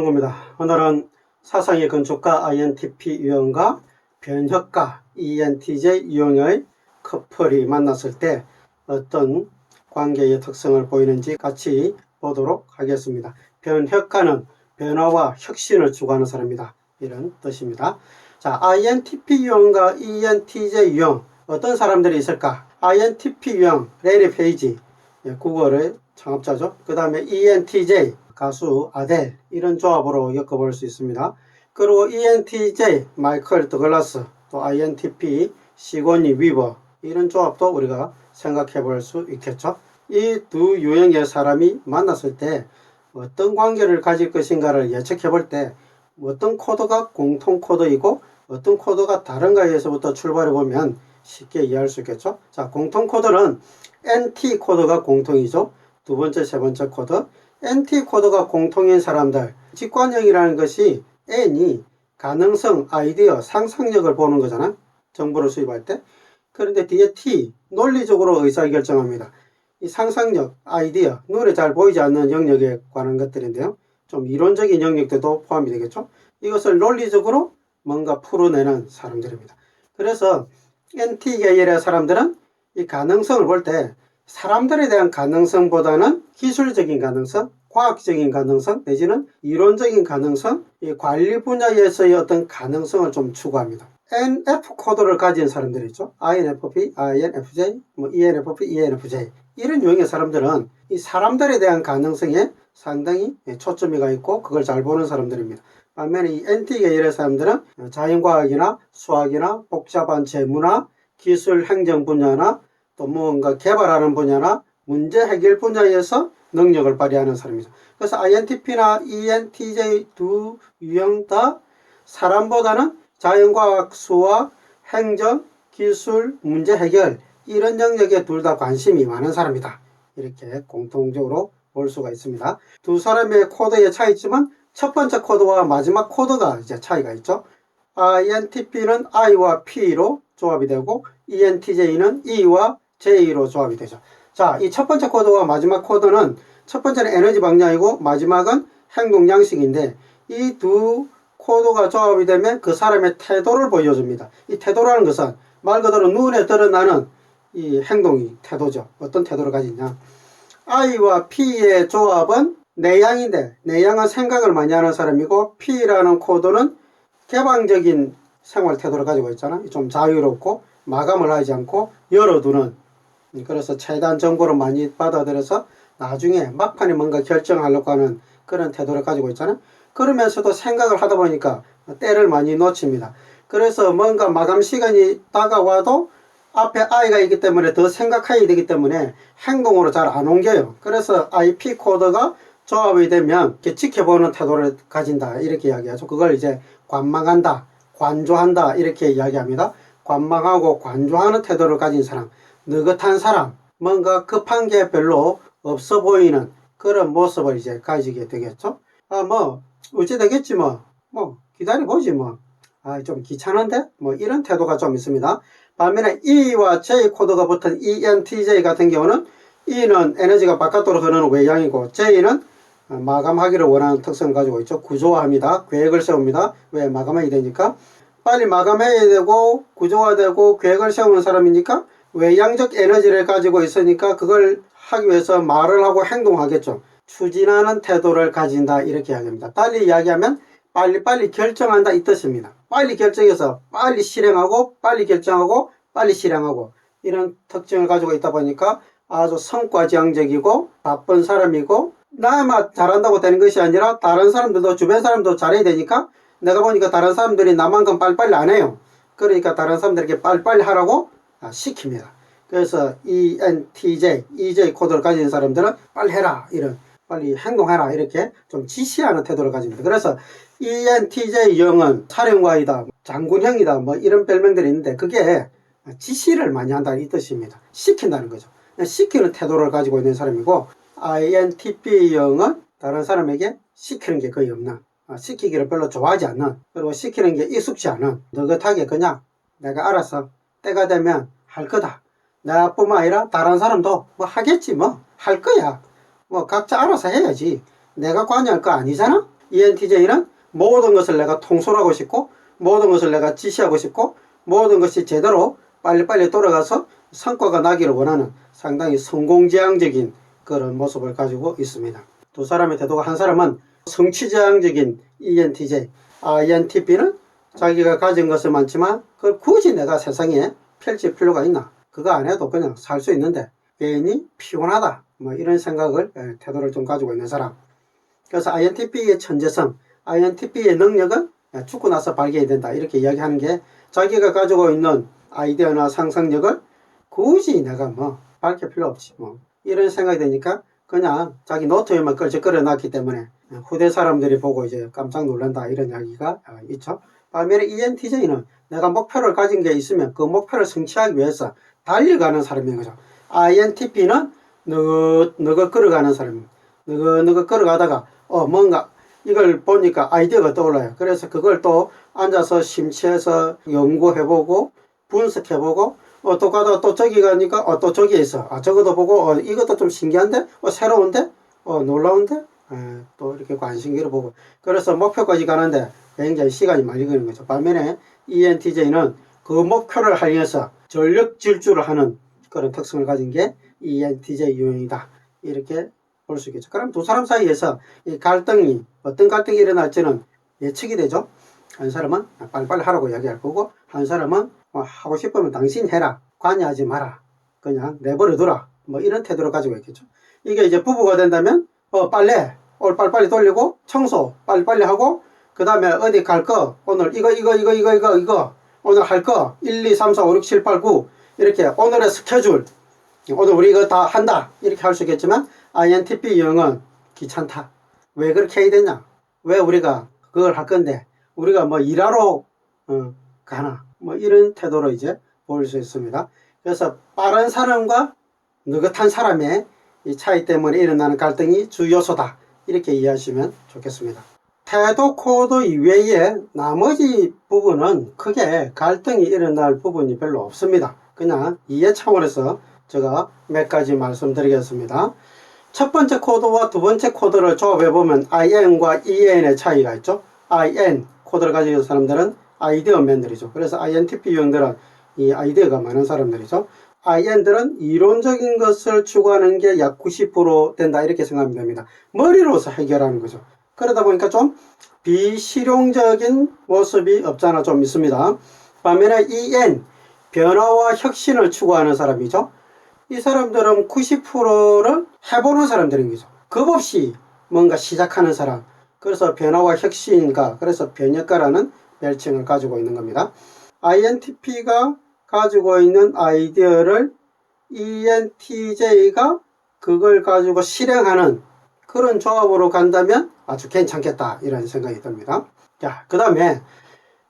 연구입니다. 오늘은 사상의 건축가 INTP 유형과 변혁가 ENTJ 유형의 커플이 만났을 때 어떤 관계의 특성을 보이는지 같이 보도록 하겠습니다. 변혁가는 변화와 혁신을 추구하는 사람이다, 이런 뜻입니다. 자, INTP 유형과 ENTJ 유형 어떤 사람들이 있을까? INTP 유형 레리 페이지, 구글의 창업자죠. 그 다음에 ENTJ 가수 아델, 이런 조합으로 엮어볼 수 있습니다. 그리고 ENTJ 마이클 더글라스, 또 INTP 시고니 위버, 이런 조합도 우리가 생각해 볼 수 있겠죠. 이 두 유형의 사람이 만났을 때 어떤 관계를 가질 것인가를 예측해 볼 때 어떤 코드가 공통 코드이고 어떤 코드가 다른가에서부터 출발해 보면 쉽게 이해할 수 있겠죠. 자, 공통 코드는 NT 코드가 공통이죠. 두 번째, 세 번째 코드. NT 코드가 공통인 사람들, 직관형이라는 것이 N이 가능성, 아이디어, 상상력을 보는 거잖아, 정보를 수입할 때. 그런데 뒤에 T, 논리적으로 의사결정합니다. 이 상상력, 아이디어, 눈에 잘 보이지 않는 영역에 관한 것들인데요, 좀 이론적인 영역들도 포함이 되겠죠. 이것을 논리적으로 뭔가 풀어내는 사람들입니다. 그래서 NT 계열의 사람들은 이 가능성을 볼 때 사람들에 대한 가능성보다는 기술적인 가능성, 과학적인 가능성, 내지는 이론적인 가능성, 이 관리 분야에서의 어떤 가능성을 좀 추구합니다. NF 코드를 가진 사람들이 있죠. INFP, INFJ, ENFP, ENFJ, 이런 유형의 사람들은 이 사람들에 대한 가능성에 상당히 초점이 가 있고 그걸 잘 보는 사람들입니다. 반면에 이 NT 계열의 사람들은 자연과학이나 수학이나 복잡한 재무나 기술 행정 분야나 또 뭔가 개발하는 분야나 문제 해결 분야에서 능력을 발휘하는 사람이죠. 그래서 INTP나 ENTJ 두 유형 다 사람보다는 자연과학, 수학, 행정, 기술, 문제 해결, 이런 영역에 둘 다 관심이 많은 사람이다, 이렇게 공통적으로 볼 수가 있습니다. 두 사람의 코드의 차이점은 첫 번째 코드와 마지막 코드가 이제 차이가 있죠. INTP는 I와 P로 조합이 되고 ENTJ는 E와 J로 조합이 되죠. 자, 이 첫 번째 코드와 마지막 코드는 첫 번째는 에너지 방향이고 마지막은 행동 양식인데 이 두 코드가 조합이 되면 그 사람의 태도를 보여줍니다. 이 태도라는 것은 말 그대로 눈에 드러나는 이 행동이 태도죠. 어떤 태도를 가지냐. I와 P의 조합은 내향인데 내향은 생각을 많이 하는 사람이고 P라는 코드는 개방적인 생활 태도를 가지고 있잖아. 좀 자유롭고 마감을 하지 않고 열어두는, 그래서 최대한 정보를 많이 받아들여서 나중에 막판에 뭔가 결정하려고 하는 그런 태도를 가지고 있잖아요. 그러면서도 생각을 하다 보니까 때를 많이 놓칩니다. 그래서 뭔가 마감 시간이 다가와도 앞에 I가 있기 때문에 더 생각해야 되기 때문에 행동으로 잘 안 옮겨요. 그래서 IP 코드가 조합이 되면 이렇게 지켜보는 태도를 가진다, 이렇게 이야기하죠. 그걸 이제 관망한다, 관조한다, 이렇게 이야기합니다. 관망하고 관조하는 태도를 가진 사람, 느긋한 사람, 뭔가 급한 게 별로 없어 보이는 그런 모습을 이제 가지게 되겠죠. 어찌 되겠지 기다려보지 좀 귀찮은데 이런 태도가 좀 있습니다. 반면에 E와 J 코드가 붙은 ENTJ 같은 경우는 E는 에너지가 바깥으로 흐르는 외향이고 J는 마감하기를 원하는 특성을 가지고 있죠. 구조화합니다. 계획을 세웁니다. 왜? 마감해야 되니까. 빨리 마감해야 되고 구조화되고 계획을 세우는 사람이니까 외향적 에너지를 가지고 있으니까 그걸 하기 위해서 말을 하고 행동하겠죠. 추진하는 태도를 가진다, 이렇게 이야기합니다. 달리 이야기하면 빨리빨리 결정한다, 이 뜻입니다. 빨리 결정해서 빨리 실행하고 빨리 결정하고 빨리 실행하고, 이런 특징을 가지고 있다 보니까 아주 성과지향적이고 바쁜 사람이고, 나만 잘한다고 되는 것이 아니라 다른 사람들도, 주변 사람도 잘해야 되니까 내가 보니까 다른 사람들이 나만큼 빨리빨리 안 해요. 그러니까 다른 사람들에게 빨리빨리 하라고 시킵니다. 그래서 ENTJ, EJ 코드를 가진 사람들은 빨리 해라, 이런, 빨리 행동해라, 이렇게 좀 지시하는 태도를 가집니다. 그래서 ENTJ 유형은 사령관이다, 장군형이다, 이런 별명들이 있는데 그게 지시를 많이 한다는 이 뜻입니다. 시킨다는 거죠. 시키는 태도를 가지고 있는 사람이고, INTP 유형은 다른 사람에게 시키는 게 거의 없는, 시키기를 별로 좋아하지 않는, 그리고 시키는 게 익숙지 않은, 느긋하게 그냥 내가 알아서 때가 되면 할 거다, 나뿐만 아니라 다른 사람도 하겠지, 할 거야, 각자 알아서 해야지, 내가 관여할 거 아니잖아, ENTJ는 모든 것을 내가 통솔하고 싶고 모든 것을 내가 지시하고 싶고 모든 것이 제대로 빨리빨리 돌아가서 성과가 나기를 원하는 상당히 성공지향적인 그런 모습을 가지고 있습니다. 두 사람의 태도가, 한 사람은 성취지향적인 ENTJ, INTP는 자기가 가진 것은 많지만 그걸 굳이 내가 세상에 펼칠 필요가 있나, 그거 안 해도 그냥 살 수 있는데 괜히 피곤하다, 뭐 이런 생각을, 태도를 좀 가지고 있는 사람. 그래서 INTP의 천재성, INTP의 능력은 죽고 나서 발견이 된다, 이렇게 이야기하는 게, 자기가 가지고 있는 아이디어나 상상력을 굳이 내가 뭐 밝힐 필요 없지 뭐 이런 생각이 드니까 그냥 자기 노트에만 걸적거려 놨기 때문에 후대 사람들이 보고 이제 깜짝 놀란다, 이런 이야기가 있죠. 반면에 ENTJ는 내가 목표를 가진 게 있으면 그 목표를 성취하기 위해서 달려가는 사람인 거죠. INTP는 너거 걸어가는 사람입니다. 너거 걸어가다가 뭔가 이걸 보니까 아이디어가 떠올라요. 그래서 그걸 또 앉아서 심취해서 연구해보고 분석해보고 또 가다가 또 저기 가니까 또 저기 있어, 저것도 보고 이것도 좀 신기한데, 새로운데, 놀라운데, 또 이렇게 관심기를 보고, 그래서 목표까지 가는데 굉장히 시간이 많이 걸리는 거죠. 반면에 ENTJ는 그 목표를 향해서 전력 질주를 하는 그런 특성을 가진 게 ENTJ 유형이다, 이렇게 볼 수 있겠죠. 그럼 두 사람 사이에서 이 갈등이, 어떤 갈등이 일어날지는 예측이 되죠. 한 사람은 빨리빨리 하라고 이야기할 거고, 한 사람은 하고 싶으면 당신 해라, 관여하지 마라, 그냥 내버려둬라, 뭐 이런 태도를 가지고 있겠죠. 이게 이제 부부가 된다면 빨래 빨리빨리 돌리고, 청소 빨리빨리 하고, 그 다음에 어디 갈 거 오늘 이거 오늘 할 거 1, 2, 3, 4, 5, 6, 7, 8, 9 이렇게 오늘의 스케줄, 오늘 우리 이거 다 한다, 이렇게 할 수 있겠지만 INTP 유형은 귀찮다. 왜 그렇게 해야 되냐, 왜 우리가 그걸 할 건데 우리가 뭐 일하러 가나, 뭐 이런 태도로 이제 보일 수 있습니다. 그래서 빠른 사람과 느긋한 사람의 이 차이 때문에 일어나는 갈등이 주 요소다, 이렇게 이해하시면 좋겠습니다. 태도 코드 이외에 나머지 부분은 크게 갈등이 일어날 부분이 별로 없습니다. 그냥 이해 차원에서 제가 몇 가지 말씀드리겠습니다. 첫 번째 코드와 두 번째 코드를 조합해보면 IN과 EN의 차이가 있죠. IN 코드를 가지고 있는 사람들은 아이디어맨들이죠. 그래서 INTP 유형들은 이 아이디어가 많은 사람들이죠. IN들은 이론적인 것을 추구하는 게 약 90% 된다, 이렇게 생각하면 됩니다. 머리로서 해결하는 거죠. 그러다 보니까 좀 비실용적인 모습이 없잖아 좀 있습니다. 반면에 EN, 변화와 혁신을 추구하는 사람이죠. 이 사람들은 90%를 해보는 사람들인 거죠. 겁 없이 뭔가 시작하는 사람. 그래서 변화와 혁신가, 그래서 변혁가라는 별칭을 가지고 있는 겁니다. INTP가 가지고 있는 아이디어를 ENTJ가 그걸 가지고 실행하는 그런 조합으로 간다면 아주 괜찮겠다, 이런 생각이 듭니다. 자, 그 다음에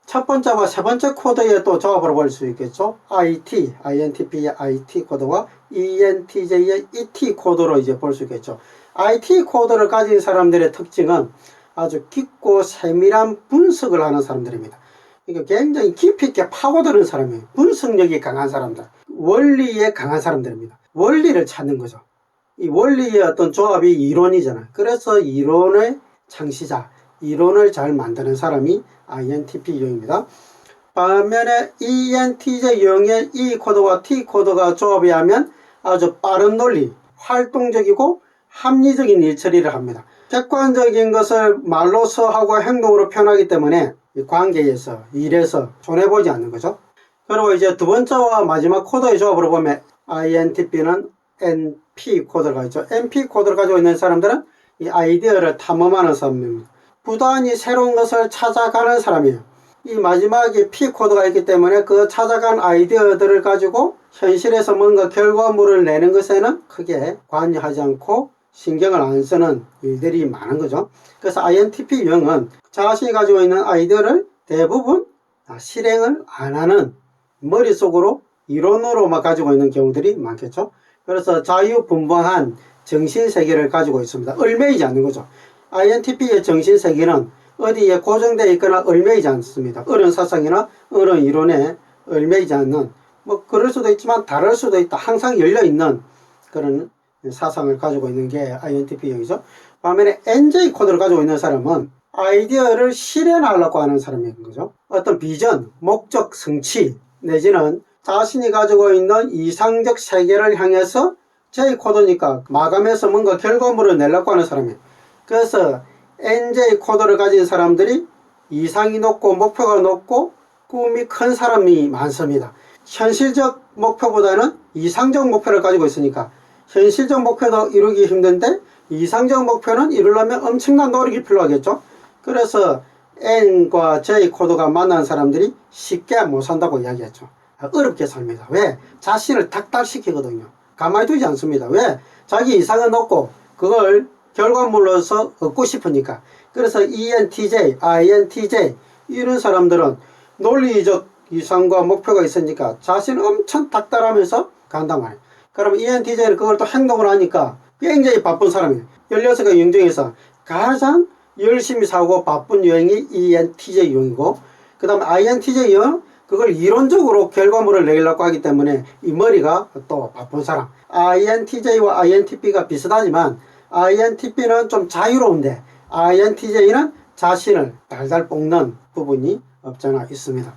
첫 번째와 세 번째 코드의 또 조합으로 볼 수 있겠죠. IT, INTP의 IT 코드와 ENTJ의 ET 코드로 이제 볼 수 있겠죠. IT 코드를 가진 사람들의 특징은 아주 깊고 세밀한 분석을 하는 사람들입니다. 그러니까 굉장히 깊이 있게 파고드는 사람이에요. 분석력이 강한 사람들, 원리에 강한 사람들입니다. 원리를 찾는 거죠. 이 원리의 어떤 조합이 이론이잖아요. 그래서 이론의 창시자, 이론을 잘 만드는 사람이 INTP 유형입니다. 반면에 ENTJ 유형의 E 코드와 T 코드가 조합이 하면 아주 빠른 논리, 활동적이고 합리적인 일처리를 합니다. 객관적인 것을 말로서 하고 행동으로 표현하기 때문에 관계에서, 일에서 손해보지 않는 거죠. 그리고 이제 두 번째와 마지막 코드의 조합으로 보면 INTP는 NP 코드가 있죠. NP 코드를 가지고 있는 사람들은 이 아이디어를 탐험하는 사람입니다. 부단히 새로운 것을 찾아가는 사람이에요. 이 마지막에 P 코드가 있기 때문에 그 찾아간 아이디어들을 가지고 현실에서 뭔가 결과물을 내는 것에는 크게 관여하지 않고 신경을 안 쓰는 일들이 많은 거죠. 그래서 INTP 유형은 자신이 가지고 있는 아이디어를 대부분 실행을 안 하는, 머릿속으로 이론으로만 가지고 있는 경우들이 많겠죠. 그래서 자유분방한 정신세계를 가지고 있습니다. 얽매이지 않는 거죠. INTP의 정신세계는 어디에 고정되어 있거나 얽매이지 않습니다. 어느 사상이나 어느 이론에 얽매이지 않는, 뭐 그럴 수도 있지만 다를 수도 있다, 항상 열려있는 그런 사상을 가지고 있는 게 INTP형이죠. 반면에 NJ 코드를 가지고 있는 사람은 아이디어를 실현하려고 하는 사람인 거죠. 어떤 비전, 목적, 성취 내지는 자신이 가지고 있는 이상적 세계를 향해서 J코드니까 마감해서 뭔가 결과물을 내려고 하는 사람이에요. 그래서 NJ 코드를 가진 사람들이 이상이 높고 목표가 높고 꿈이 큰 사람이 많습니다. 현실적 목표보다는 이상적 목표를 가지고 있으니까 현실적 목표도 이루기 힘든데 이상적 목표는 이루려면 엄청난 노력이 필요하겠죠. 그래서 N과 J 코드가 만난 사람들이 쉽게 못 산다고 이야기했죠. 어렵게 삽니다. 왜? 자신을 닥달시키거든요. 가만히 두지 않습니다. 왜? 자기 이상은 없고 그걸 결과물로서 얻고 싶으니까. 그래서 ENTJ, INTJ 이런 사람들은 논리적 이상과 목표가 있으니까 자신은 엄청 닥달하면서 간단 말이에요. 그럼 ENTJ는 그걸 또 행동을 하니까 굉장히 바쁜 사람이에요. 16개 유형 중에서 가장 열심히 사고 바쁜 유형이 ENTJ 유형이고, 그 다음 INTJ 유형은 그걸 이론적으로 결과물을 내려고 하기 때문에 이 머리가 또 바쁜 사람. INTJ와 INTP가 비슷하지만 INTP는 좀 자유로운데 INTJ는 자신을 달달 볶는 부분이 없잖아 있습니다.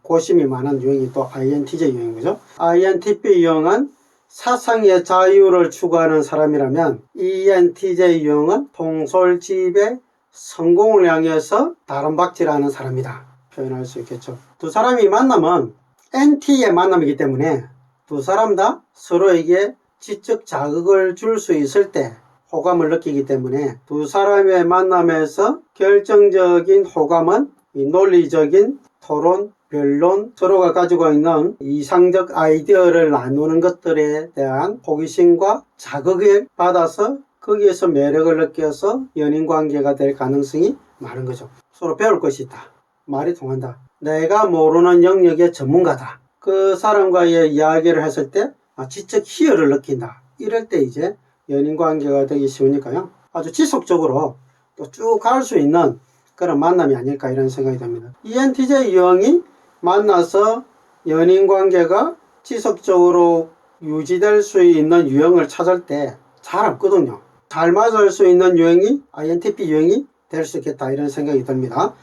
고심이 많은 유형이 또 INTJ 유형인 거죠. INTP 유형은 사상의 자유를 추구하는 사람이라면 ENTJ 유형은 통솔지배 성공을 향해서 다름박질하는 사람이다 표현할 수 있겠죠. 두 사람이 만나면 NT의 만남이기 때문에 두 사람 다 서로에게 지적 자극을 줄 수 있을 때 호감을 느끼기 때문에 두 사람의 만남에서 결정적인 호감은 이 논리적인 토론, 변론, 서로가 가지고 있는 이상적 아이디어를 나누는 것들에 대한 호기심과 자극을 받아서 거기에서 매력을 느껴서 연인관계가 될 가능성이 많은 거죠. 서로 배울 것이 있다. 말이 통한다. 내가 모르는 영역의 전문가다. 그 사람과의 이야기를 했을 때 지적 희열을 느낀다. 이럴 때 이제 연인관계가 되기 쉬우니까요. 아주 지속적으로 또 쭉 갈 수 있는 그런 만남이 아닐까 이런 생각이 듭니다. ENTJ 유형이 만나서 연인관계가 지속적으로 유지될 수 있는 유형을 찾을 때 잘 없거든요. 잘 맞을 수 있는 유형이 INTP 유형이 될 수 있겠다 이런 생각이 듭니다.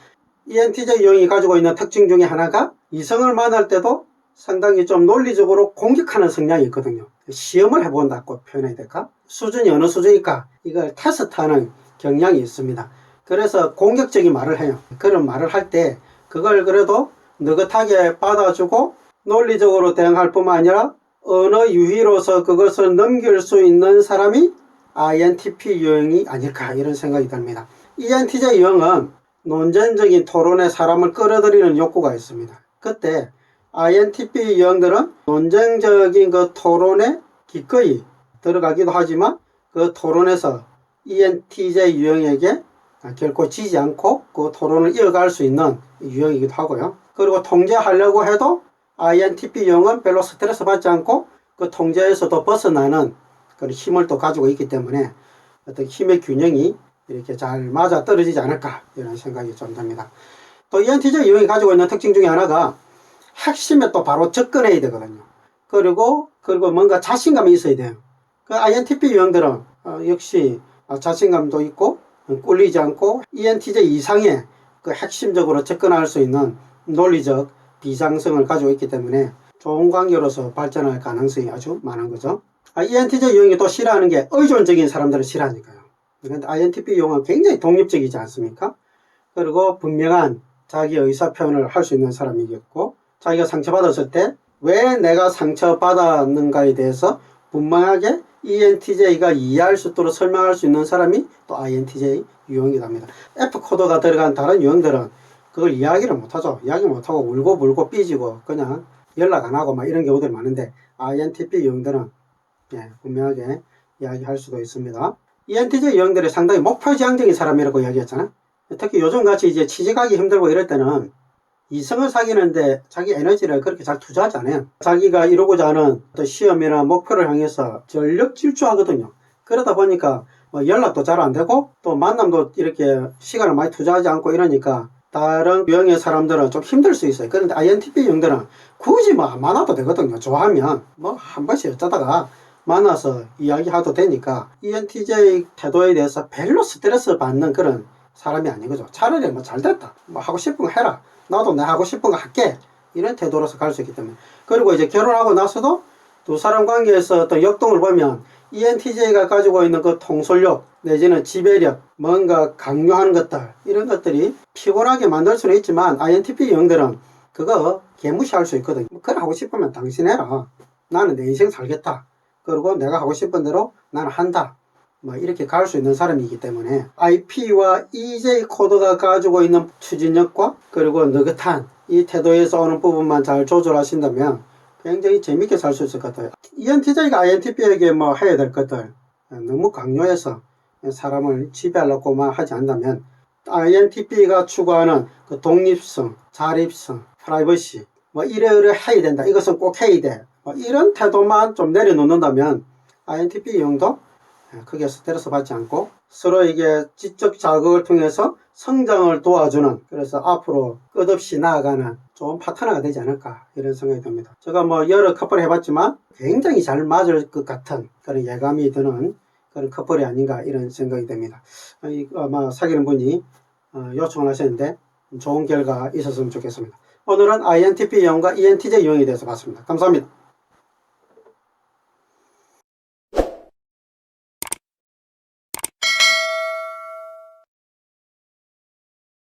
ENTJ 유형이 가지고 있는 특징 중에 하나가 이성을 만날 때도 상당히 좀 논리적으로 공격하는 성향이 있거든요. 시험을 해본다고 표현해야 될까? 수준이 어느 수준일까? 이걸 테스트하는 경향이 있습니다. 그래서 공격적인 말을 해요. 그런 말을 할 때 그걸 그래도 느긋하게 받아주고 논리적으로 대응할 뿐만 아니라 언어 유희로서 그것을 넘길 수 있는 사람이 INTP 유형이 아닐까 이런 생각이 듭니다. ENTJ 유형은 논쟁적인 토론에 사람을 끌어들이는 욕구가 있습니다. 그때 INTP 유형들은 논쟁적인 그 토론에 기꺼이 들어가기도 하지만 그 토론에서 ENTJ 유형에게 결코 지지 않고 그 토론을 이어갈 수 있는 유형이기도 하고요. 그리고 통제하려고 해도 INTP 유형은 별로 스트레스 받지 않고 그 통제에서도 벗어나는 그런 힘을 또 가지고 있기 때문에 어떤 힘의 균형이 이렇게 잘 맞아 떨어지지 않을까 이런 생각이 좀 듭니다. 또 ENTJ 유형이 가지고 있는 특징 중에 하나가 핵심에 또 바로 접근해야 되거든요. 그리고 뭔가 자신감이 있어야 돼요. 그 INTP 유형들은 역시 자신감도 있고 꿀리지 않고 ENTJ 이상의 그 핵심적으로 접근할 수 있는 논리적 비상성을 가지고 있기 때문에 좋은 관계로서 발전할 가능성이 아주 많은 거죠. ENTJ 유형이 또 싫어하는 게 의존적인 사람들을 싫어하니까요. 그런데 INTP 유형은 굉장히 독립적이지 않습니까? 그리고 분명한 자기 의사표현을 할 수 있는 사람이겠고 자기가 상처받았을 때 왜 내가 상처받았는가에 대해서 분명하게 ENTJ가 이해할 수 있도록 설명할 수 있는 사람이 또 INTJ 유형이랍니다. F코드가 들어간 다른 유형들은 그걸 이야기를 못하죠. 이야기 못하고 울고 불고 삐지고 그냥 연락 안 하고 막 이런 경우들이 많은데 INTP 유형들은 분명하게 이야기할 수도 있습니다. ENTJ 유형들이 상당히 목표지향적인 사람이라고 이야기했잖아. 특히 요즘같이 이제 취직하기 힘들고 이럴 때는 이성을 사귀는데 자기 에너지를 그렇게 잘 투자하지 않아요. 자기가 이루고자 하는 시험이나 목표를 향해서 전력 질주하거든요. 그러다 보니까 연락도 잘 안 되고 또 만남도 이렇게 시간을 많이 투자하지 않고 이러니까 다른 유형의 사람들은 좀 힘들 수 있어요. 그런데 INTP 유형들은 굳이 안 만나도 되거든요. 좋아하면 한 번씩 어쩌다가 만나서 이야기해도 되니까 ENTJ 태도에 대해서 별로 스트레스 받는 그런 사람이 아닌 거죠. 차라리 뭐 잘됐다. 뭐 하고 싶은 거 해라. 나도 내 하고 싶은 거 할게. 이런 태도로서 갈 수 있기 때문에. 그리고 이제 결혼하고 나서도 두 사람 관계에서 어떤 역동을 보면 ENTJ가 가지고 있는 그 통솔력 내지는 지배력, 뭔가 강요하는 것들, 이런 것들이 피곤하게 만들 수는 있지만 INTP 유형들은 그거 개무시할 수 있거든. 그래 하고 싶으면 당신 해라. 나는 내 인생 살겠다. 그리고 내가 하고 싶은 대로 나는 한다. 뭐 이렇게 갈 수 있는 사람이기 때문에 IP와 EJ 코드가 가지고 있는 추진력과 그리고 느긋한 이 태도에서 오는 부분만 잘 조절하신다면 굉장히 재밌게 살 수 있을 것 같아요. ENTJ가 INTP에게 뭐 해야 될 것들 너무 강요해서 사람을 지배하려고만 하지 않는다면 INTP가 추구하는 그 독립성, 자립성, 프라이버시 뭐 이래이래 해야 된다. 이것은 꼭 해야 돼. 뭐 이런 태도만 좀 내려놓는다면 INTP 유형도 크게 스트레스 받지 않고 서로에게 지적 자극을 통해서 성장을 도와주는, 그래서 앞으로 끝없이 나아가는 좋은 파트너가 되지 않을까 이런 생각이 듭니다. 제가 뭐 여러 커플을 해봤지만 굉장히 잘 맞을 것 같은 그런 예감이 드는 그런 커플이 아닌가 이런 생각이 됩니다. 아마 사귀는 분이 요청을 하셨는데 좋은 결과 있었으면 좋겠습니다. 오늘은 INTP 유형과 ENTJ 유형에 대해서 봤습니다. 감사합니다.